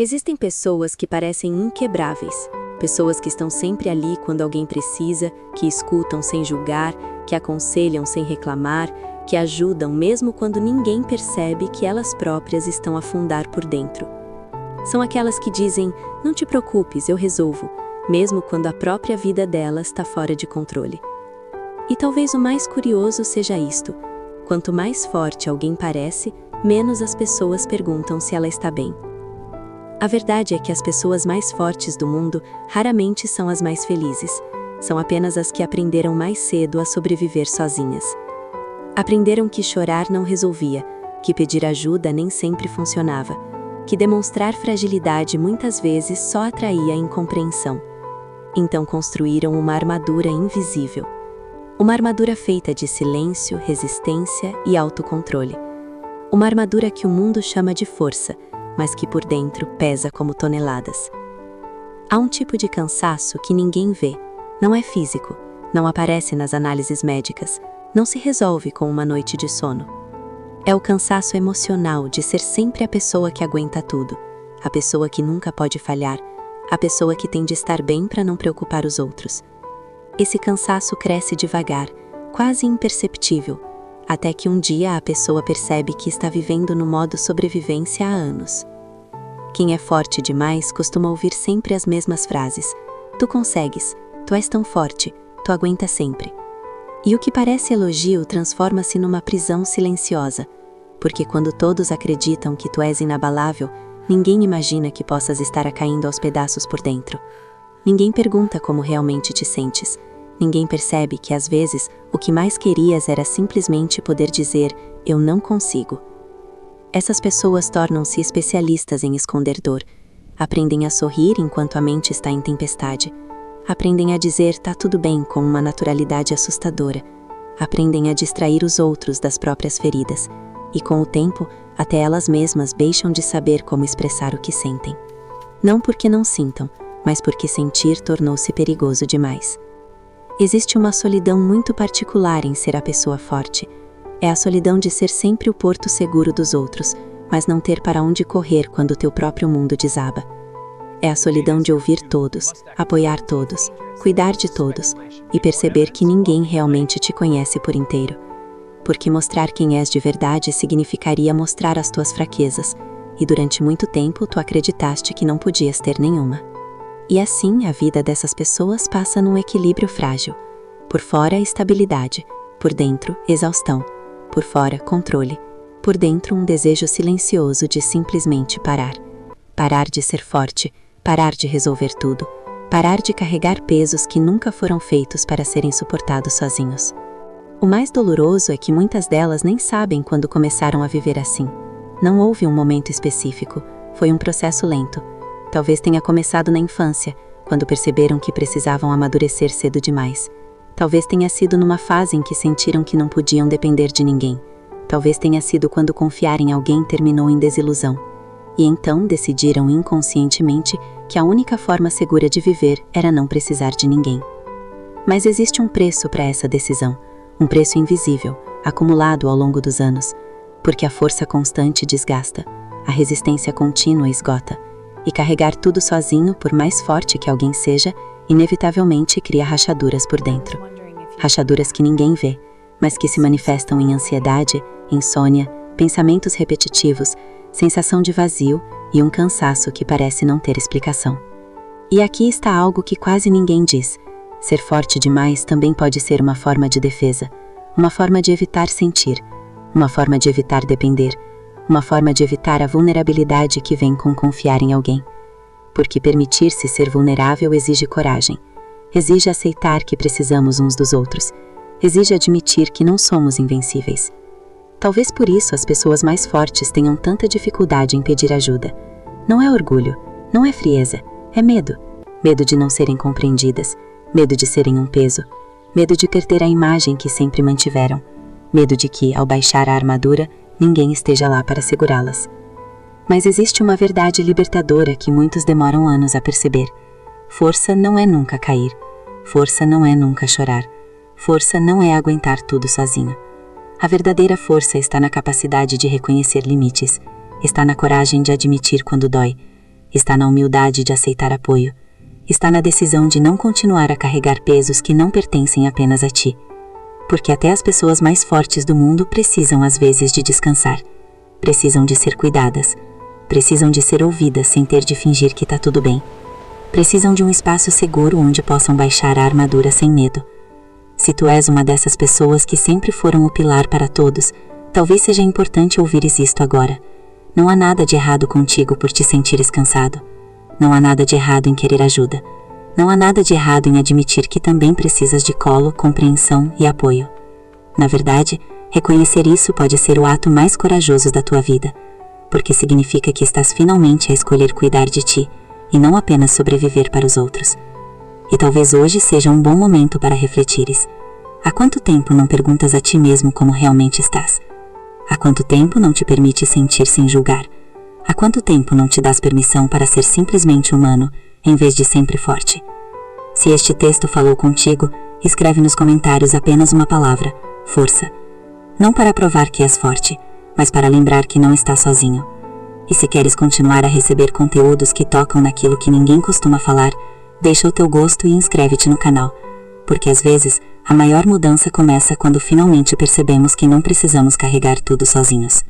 Existem pessoas que parecem inquebráveis, pessoas que estão sempre ali quando alguém precisa, que escutam sem julgar, que aconselham sem reclamar, que ajudam mesmo quando ninguém percebe que elas próprias estão a afundar por dentro. São aquelas que dizem, não te preocupes, eu resolvo, mesmo quando a própria vida delas está fora de controle. E talvez o mais curioso seja isto: quanto mais forte alguém parece, menos as pessoas perguntam se ela está bem. A verdade é que as pessoas mais fortes do mundo raramente são as mais felizes. São apenas as que aprenderam mais cedo a sobreviver sozinhas. Aprenderam que chorar não resolvia, que pedir ajuda nem sempre funcionava, que demonstrar fragilidade muitas vezes só atraía incompreensão. Então construíram uma armadura invisível. Uma armadura feita de silêncio, resistência e autocontrole. Uma armadura que o mundo chama de força, mas que por dentro pesa como toneladas. Há um tipo de cansaço que ninguém vê, não é físico, não aparece nas análises médicas, não se resolve com uma noite de sono. É o cansaço emocional de ser sempre a pessoa que aguenta tudo, a pessoa que nunca pode falhar, a pessoa que tem de estar bem para não preocupar os outros. Esse cansaço cresce devagar, quase imperceptível, até que um dia a pessoa percebe que está vivendo no modo sobrevivência há anos. Quem é forte demais costuma ouvir sempre as mesmas frases: tu consegues, tu és tão forte, tu aguenta sempre. E o que parece elogio transforma-se numa prisão silenciosa, porque quando todos acreditam que tu és inabalável, ninguém imagina que possas estar caindo aos pedaços por dentro. Ninguém pergunta como realmente te sentes. Ninguém percebe que às vezes o que mais querias era simplesmente poder dizer, eu não consigo. Essas pessoas tornam-se especialistas em esconder dor. Aprendem a sorrir enquanto a mente está em tempestade. Aprendem a dizer tá tudo bem com uma naturalidade assustadora. Aprendem a distrair os outros das próprias feridas. E com o tempo, até elas mesmas deixam de saber como expressar o que sentem. Não porque não sintam, mas porque sentir tornou-se perigoso demais. Existe uma solidão muito particular em ser a pessoa forte. É a solidão de ser sempre o porto seguro dos outros, mas não ter para onde correr quando teu próprio mundo desaba. É a solidão de ouvir todos, apoiar todos, cuidar de todos e perceber que ninguém realmente te conhece por inteiro. Porque mostrar quem és de verdade significaria mostrar as tuas fraquezas, e durante muito tempo tu acreditaste que não podias ter nenhuma. E assim a vida dessas pessoas passa num equilíbrio frágil. Por fora, estabilidade. Por dentro, exaustão. Por fora, controle. Por dentro, um desejo silencioso de simplesmente parar. Parar de ser forte. Parar de resolver tudo. Parar de carregar pesos que nunca foram feitos para serem suportados sozinhos. O mais doloroso é que muitas delas nem sabem quando começaram a viver assim. Não houve um momento específico. Foi um processo lento. Talvez tenha começado na infância, quando perceberam que precisavam amadurecer cedo demais. Talvez tenha sido numa fase em que sentiram que não podiam depender de ninguém. Talvez tenha sido quando confiar em alguém terminou em desilusão. E então decidiram inconscientemente que a única forma segura de viver era não precisar de ninguém. Mas existe um preço para essa decisão, um preço invisível, acumulado ao longo dos anos, porque a força constante desgasta, a resistência contínua esgota. E carregar tudo sozinho, por mais forte que alguém seja, inevitavelmente cria rachaduras por dentro. Rachaduras que ninguém vê, mas que se manifestam em ansiedade, insônia, pensamentos repetitivos, sensação de vazio e um cansaço que parece não ter explicação. E aqui está algo que quase ninguém diz. Ser forte demais também pode ser uma forma de defesa, uma forma de evitar sentir, uma forma de evitar depender, uma forma de evitar a vulnerabilidade que vem com confiar em alguém. Porque permitir-se ser vulnerável exige coragem. Exige aceitar que precisamos uns dos outros. Exige admitir que não somos invencíveis. Talvez por isso as pessoas mais fortes tenham tanta dificuldade em pedir ajuda. Não é orgulho, não é frieza, é medo. Medo de não serem compreendidas, medo de serem um peso, medo de perder a imagem que sempre mantiveram, medo de que, ao baixar a armadura, ninguém esteja lá para segurá-las. Mas existe uma verdade libertadora que muitos demoram anos a perceber. Força não é nunca cair. Força não é nunca chorar. Força não é aguentar tudo sozinho. A verdadeira força está na capacidade de reconhecer limites, está na coragem de admitir quando dói, está na humildade de aceitar apoio, está na decisão de não continuar a carregar pesos que não pertencem apenas a ti. Porque até as pessoas mais fortes do mundo precisam às vezes de descansar, precisam de ser cuidadas, precisam de ser ouvidas sem ter de fingir que tá tudo bem, precisam de um espaço seguro onde possam baixar a armadura sem medo. Se tu és uma dessas pessoas que sempre foram o pilar para todos, talvez seja importante ouvires isto agora. Não há nada de errado contigo por te sentires cansado. Não há nada de errado em querer ajuda. Não há nada de errado em admitir que também precisas de colo, compreensão e apoio. Na verdade, reconhecer isso pode ser o ato mais corajoso da tua vida, porque significa que estás finalmente a escolher cuidar de ti e não apenas sobreviver para os outros. E talvez hoje seja um bom momento para refletires. Há quanto tempo não perguntas a ti mesmo como realmente estás? Há quanto tempo não te permite sentir sem julgar? Há quanto tempo não te dás permissão para ser simplesmente humano, em vez de sempre forte? Se este texto falou contigo, escreve nos comentários apenas uma palavra: força. Não para provar que és forte, mas para lembrar que não estás sozinho. E se queres continuar a receber conteúdos que tocam naquilo que ninguém costuma falar, deixa o teu gosto e inscreve-te no canal, porque às vezes a maior mudança começa quando finalmente percebemos que não precisamos carregar tudo sozinhos.